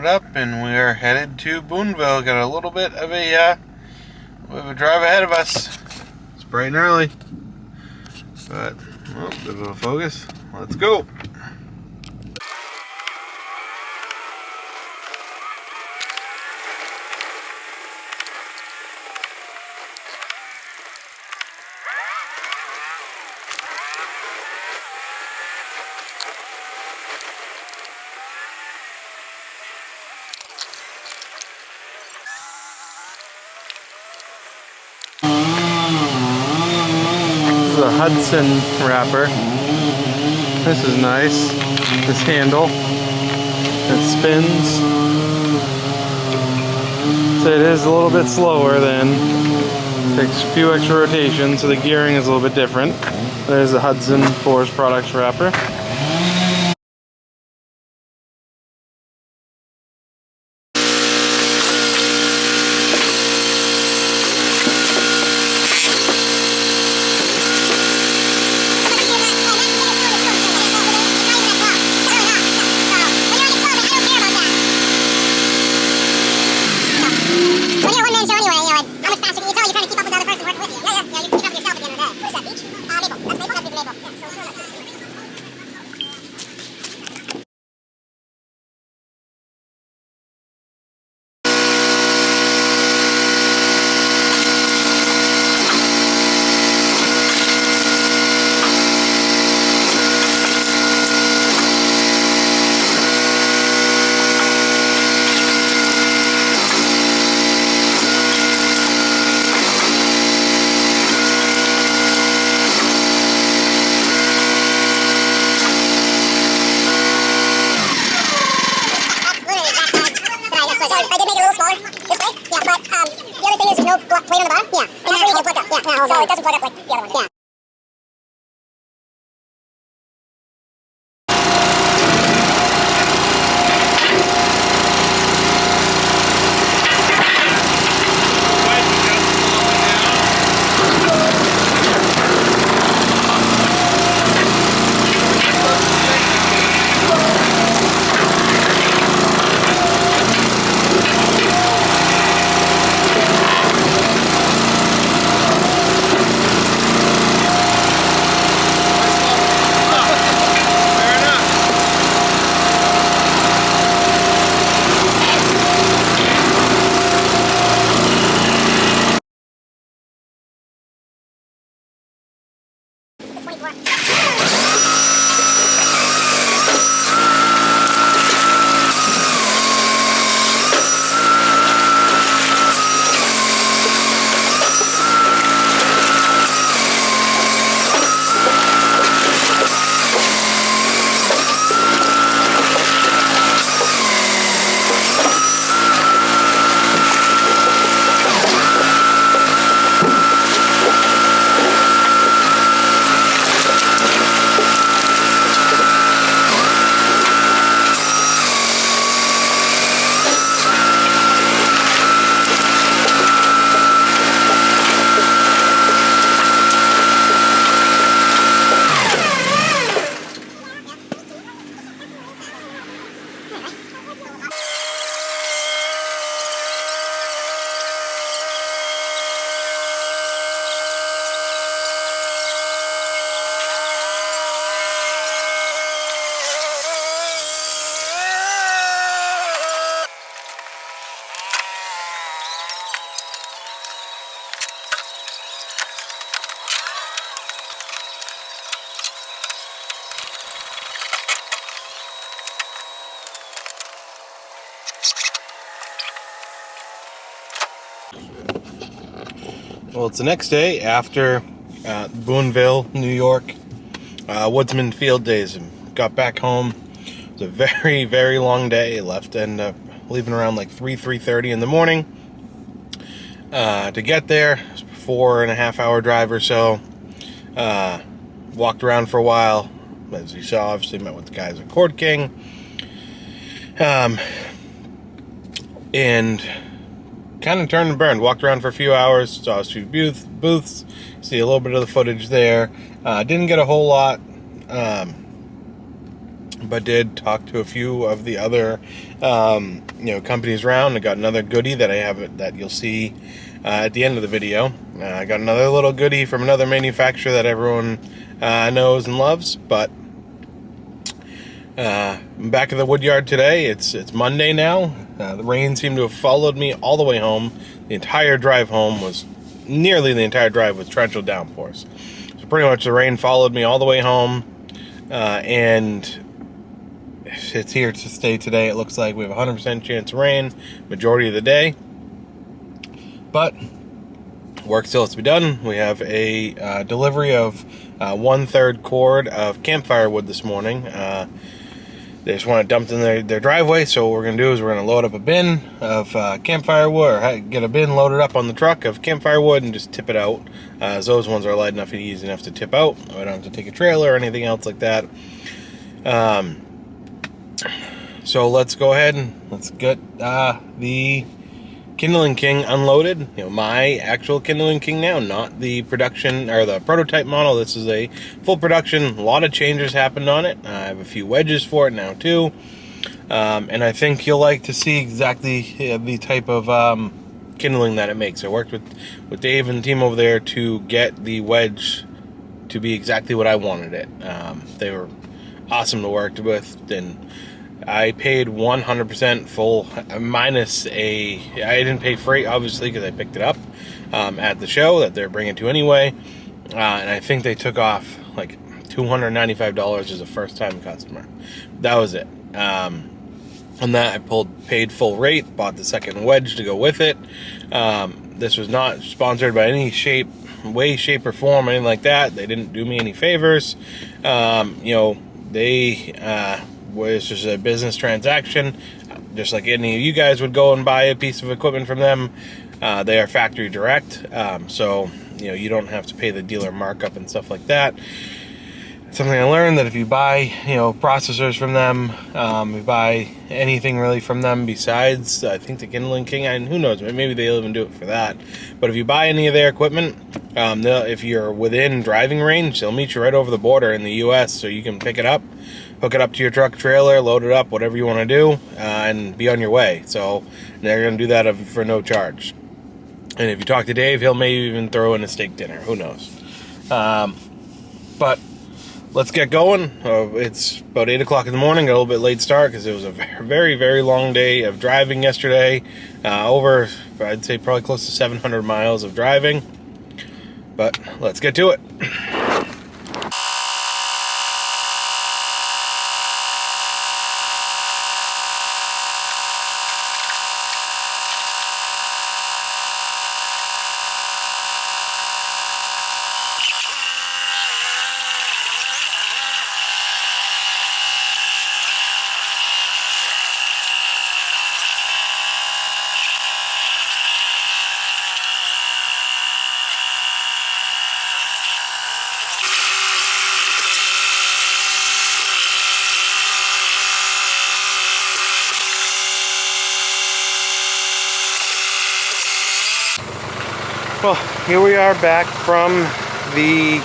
started up and we are headed to Boonville. Got a little bit of a drive ahead of us. It's bright and early, but well, bit of a focus. Let's go. The Hudson wrapper. This is nice. This handle. It spins. So it is a little bit slower than. Takes a few extra rotations, so the gearing is a little bit different. There's the Hudson Forest Products wrapper. So it doesn't plug up like the other one. Yeah. Well, it's the next day after Boonville, New York, Woodsmen field days. Got back home. It was a very, very long day. Left and leaving around like 3:30 in the morning to get there. It was a 4.5 hour drive or so. Walked around for a while. As you saw, obviously met with the guys at Court King. And kind of turned and burned. Walked around for a few hours, saw a few booths, see a little bit of the footage there. Didn't get a whole lot but did talk to a few of the other companies around. I got another goodie that I have that you'll see at the end of the video. I got another little goodie from another manufacturer that everyone knows and loves. But I'm back at the woodyard today. It's Monday now. The rain seemed to have followed me all the way home. The entire drive home nearly the entire drive was torrential downpours. So pretty much the rain followed me all the way home, and it's here to stay today. It looks like we have a 100% chance of rain majority of the day, but work still has to be done. We have a delivery of 1/3 cord of campfire wood this morning. They just want it dumped in their driveway, so what we're going to do is we're going to load up a bin of campfire wood, or get a bin loaded up on the truck of campfire wood and just tip it out, as those ones are light enough and easy enough to tip out. I don't have to take a trailer or anything else like that. So let's go ahead and let's get the Kindling King unloaded. My actual Kindling King now, not the production or the prototype model. This is a full production. A lot of changes happened on it. I have a few wedges for it now too, and I think you'll like to see exactly the type of kindling that it makes. I worked with Dave and the team over there to get the wedge to be exactly what I wanted it. They were awesome to work with, and I paid 100% full, minus I didn't pay freight, obviously, because I picked it up at the show that they're bringing to anyway, and I think they took off like $295 as a first-time customer. That was it. On that, I paid full rate, bought the second wedge to go with it. This was not sponsored by any way, shape, or form, anything like that. They didn't do me any favors. Was just a business transaction, just like any of you guys would go and buy a piece of equipment from them. They are factory direct, so you don't have to pay the dealer markup and stuff like that. Something I learned, that if you buy processors from them, you buy anything really from them besides I think the Kindling King, and who knows, maybe they'll even do it for that. But if you buy any of their equipment, if you're within driving range, they'll meet you right over the border in the US, so you can pick it up, hook it up to your truck trailer, load it up, whatever you want to do, and be on your way. So they're going to do that for no charge. And if you talk to Dave, he'll maybe even throw in a steak dinner. Who knows? But let's get going. It's about 8 o'clock in the morning. Got a little bit late start because it was a very, very long day of driving yesterday. Over, I'd say, probably close to 700 miles of driving. But let's get to it. Well, here we are back from the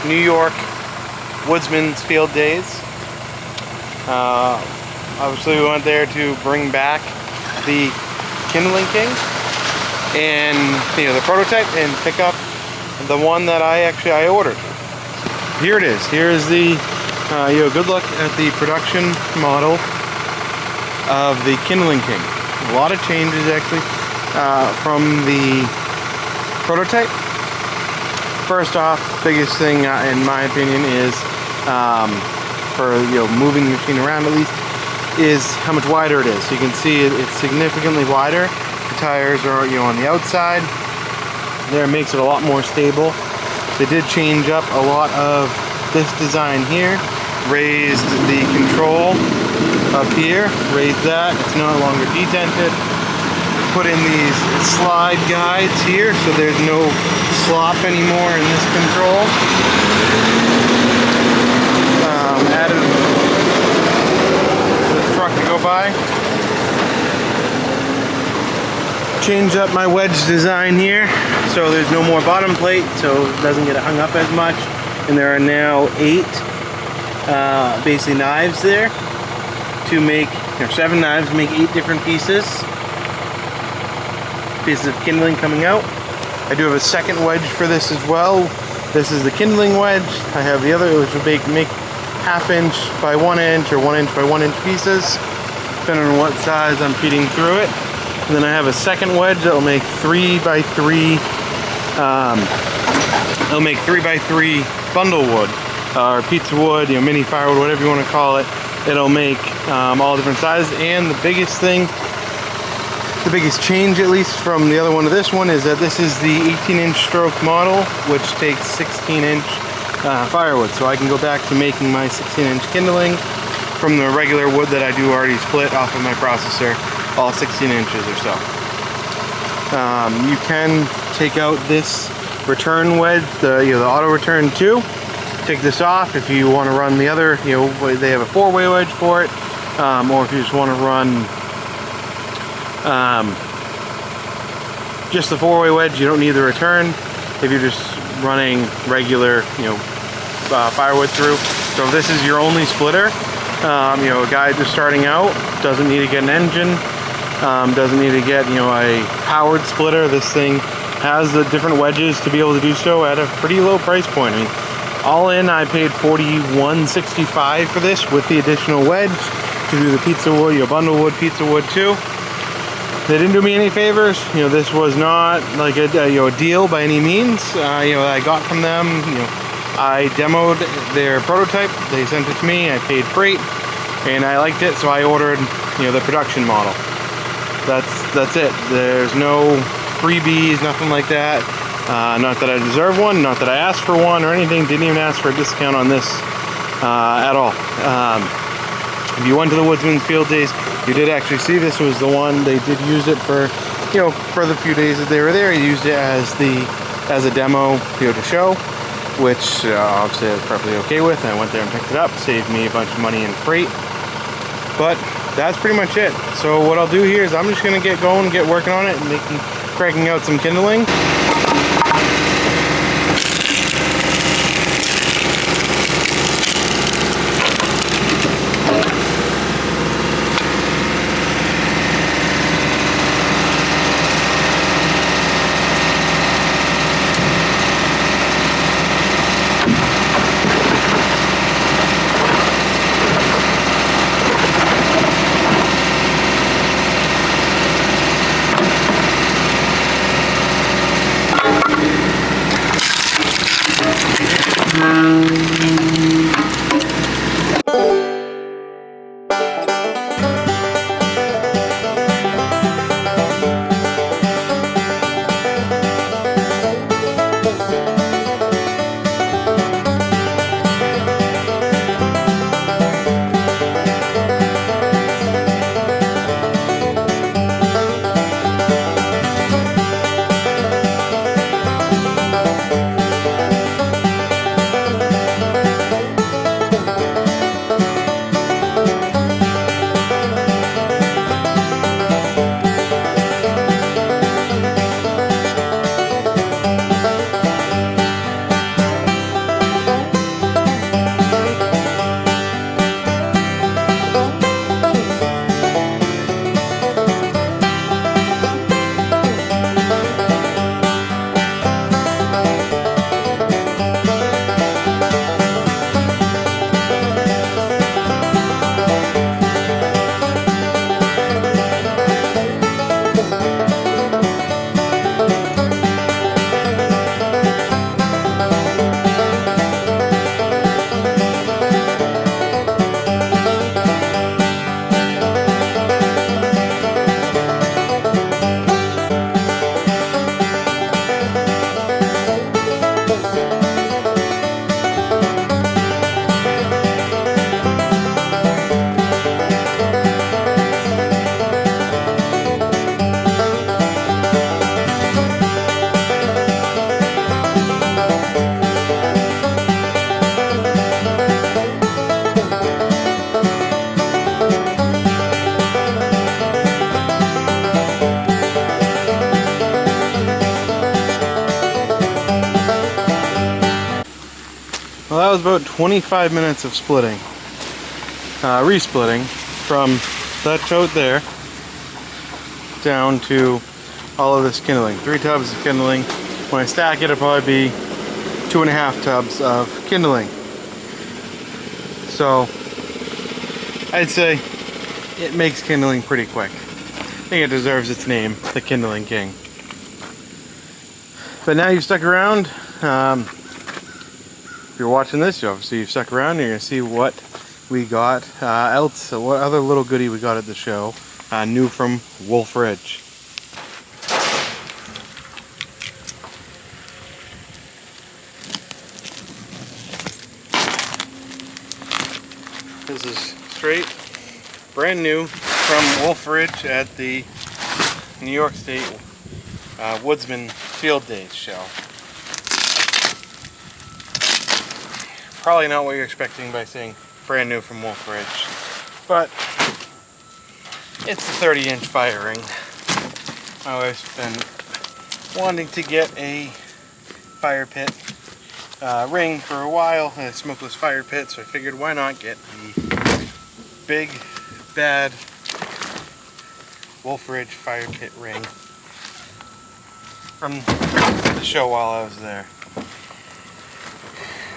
New York Woodsman's Field Days. Obviously, we went there to bring back the Kindling King and the prototype, and pick up the one that I ordered. Here it is. Here is the good look at the production model of the Kindling King. A lot of changes actually from the prototype. First off, biggest thing in my opinion is for moving the machine around at least, is how much wider it is. So you can see it's significantly wider. The tires are on the outside. There, it makes it a lot more stable. They did change up a lot of this design here. Raised the control up here. Raised that. It's no longer detented. Put in these slide guides here, so there's no slop anymore in this control. Added this truck to go by. Changed up my wedge design here, so there's no more bottom plate, so it doesn't get hung up as much. And there are now 8 basically knives there to make, or 7 knives to make 8 different pieces of kindling coming out. I do have a second wedge for this as well. This is the kindling wedge. I have the other, which will make 1/2 inch by 1 inch or 1 inch by 1 inch pieces, depending on what size I'm feeding through it. And then I have a second wedge that will make 3 by 3. It'll make 3 by 3 bundle wood, or pizza wood, mini firewood, whatever you want to call it. It'll make all different sizes. And the biggest thing, the biggest change at least from the other one to this one, is that this is the 18-inch stroke model, which takes 16-inch firewood. So I can go back to making my 16-inch kindling from the regular wood that I do already split off of my processor, all 16 inches or so. You can take out this return wedge, the auto return too. Take this off if you want to run the other, they have a 4-way wedge for it, or if you just want to run just the 4-way wedge, you don't need the return if you're just running regular, firewood through. So if this is your only splitter, a guy just starting out doesn't need to get an engine, doesn't need to get, a powered splitter. This thing has the different wedges to be able to do so at a pretty low price point. I mean, all in, I paid $41.65 for this with the additional wedge to do the pizza wood, bundle wood, pizza wood too. They didn't do me any favors. This was not like a deal by any means. I got from them. I demoed their prototype. They sent it to me. I paid freight, and I liked it, so I ordered, the production model. That's it. There's no freebies, nothing like that. Not that I deserve one, not that I asked for one or anything. Didn't even ask for a discount on this at all. If you went to the Woodsmen field days, you did actually see this was the one. They did use it for, for the few days that they were there. He used it as a demo, to show, which obviously I was perfectly okay with. I went there and picked it up, saved me a bunch of money in freight. But that's pretty much it. So what I'll do here is I'm just gonna get going, get working on it, and cracking out some kindling. Well, that was about 25 minutes of splitting, re-splitting from that tote there down to all of this kindling. 3 tubs of kindling. When I stack it, it'll probably be 2.5 tubs of kindling. So I'd say it makes kindling pretty quick. I think it deserves its name, the Kindling King. But now you've stuck around. If you're watching this, obviously you've stuck around and you're gonna see what we got else, what other little goodie we got at the show, new from Wolfe Ridge. This is straight, brand new from Wolfe Ridge at the New York State Woodsmen Field Days show. Probably not what you're expecting by saying brand new from Wolfe Ridge, but it's a 30-inch fire ring. I've always been wanting to get a fire pit ring for a while, a smokeless fire pit, so I figured why not get the big, bad Wolfe Ridge fire pit ring from the show while I was there.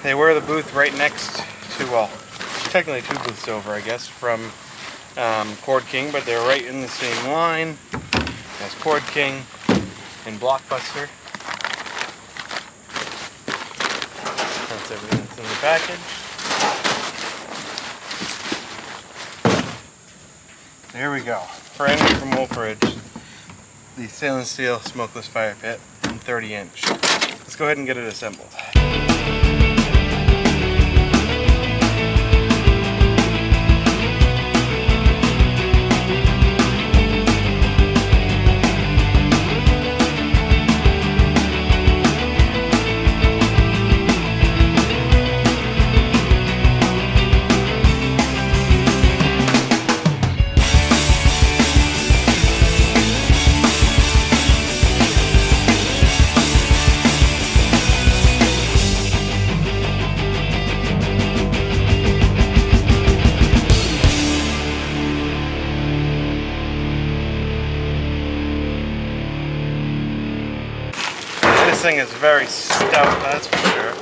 They were the booth right next to, well, technically 2 booths over, I guess, from Cord King, but they're right in the same line as Cord King and Blockbuster. That's everything that's in the package. There we go. Brand new from Wolfe Ridge. The stainless steel smokeless fire pit, 30-inch. Let's go ahead and get it assembled. This thing is very stout, that's for sure.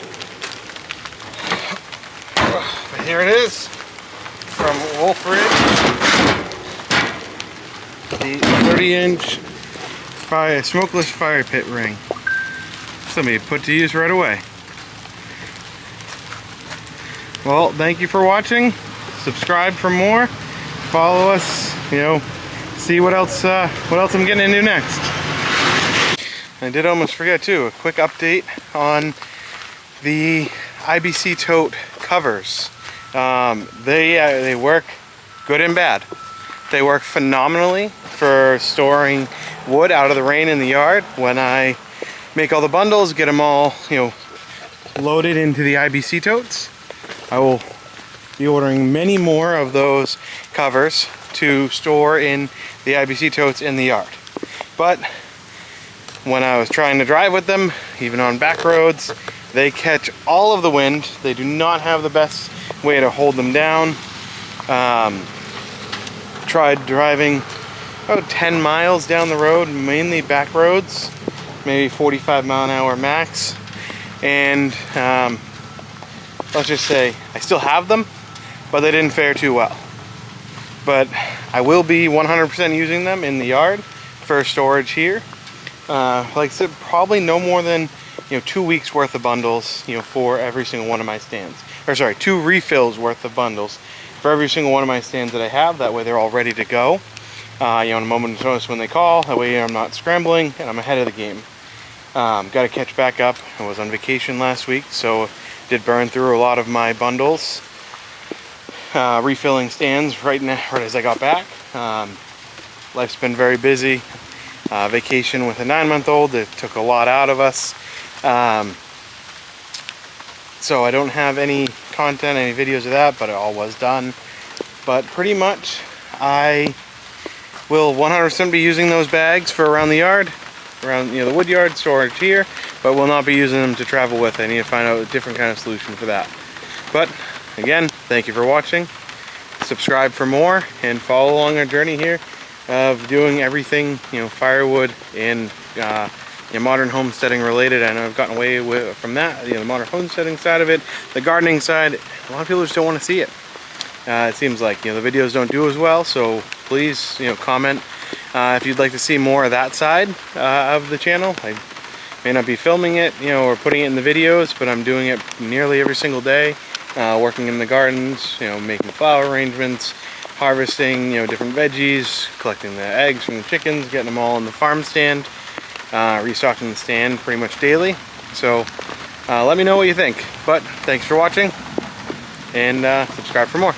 But here it is from Wolfe Ridge. The 30-inch smokeless fire pit ring. Somebody put to use right away. Well, thank you for watching. Subscribe for more. Follow us, see what else I'm getting into next. I did almost forget too, a quick update on the IBC tote covers. They work good and bad. They work phenomenally for storing wood out of the rain in the yard. When I make all the bundles, get them all, loaded into the IBC totes, I will be ordering many more of those covers to store in the IBC totes in the yard. But when I was trying to drive with them, even on back roads, they catch all of the wind. They do not have the best way to hold them down. Tried driving about 10 miles down the road, mainly back roads, maybe 45 mile an hour max. And let's just say I still have them, but they didn't fare too well. But I will be 100% using them in the yard for storage here. Like I said, probably no more than 2 weeks worth of bundles, for every single one of my stands. Or sorry, 2 refills worth of bundles for every single one of my stands that I have. That way they're all ready to go. On a moment's notice when they call. That way I'm not scrambling and I'm ahead of the game. Got to catch back up. I was on vacation last week, so did burn through a lot of my bundles. Refilling stands right as I got back. Life's been very busy. Vacation with a 9-month-old, it took a lot out of us. So I don't have any content, any videos of that, but it all was done. But pretty much I will 100% be using those bags for around the yard, around the wood yard storage here, but will not be using them to travel with. I need to find out a different kind of solution for that. But again, thank you for watching. Subscribe for more and follow along our journey here of doing everything, firewood and modern homesteading related. I know I've gotten away from that, the modern homesteading side of it. The gardening side, a lot of people just don't want to see it. It seems like the videos don't do as well, so please comment if you'd like to see more of that side of the channel. I may not be filming it or putting it in the videos, but I'm doing it nearly every single day, working in the gardens, making flower arrangements, harvesting different veggies, collecting the eggs from the chickens, getting them all in the farm stand, restocking the stand pretty much daily. So let me know what you think. But thanks for watching, and subscribe for more.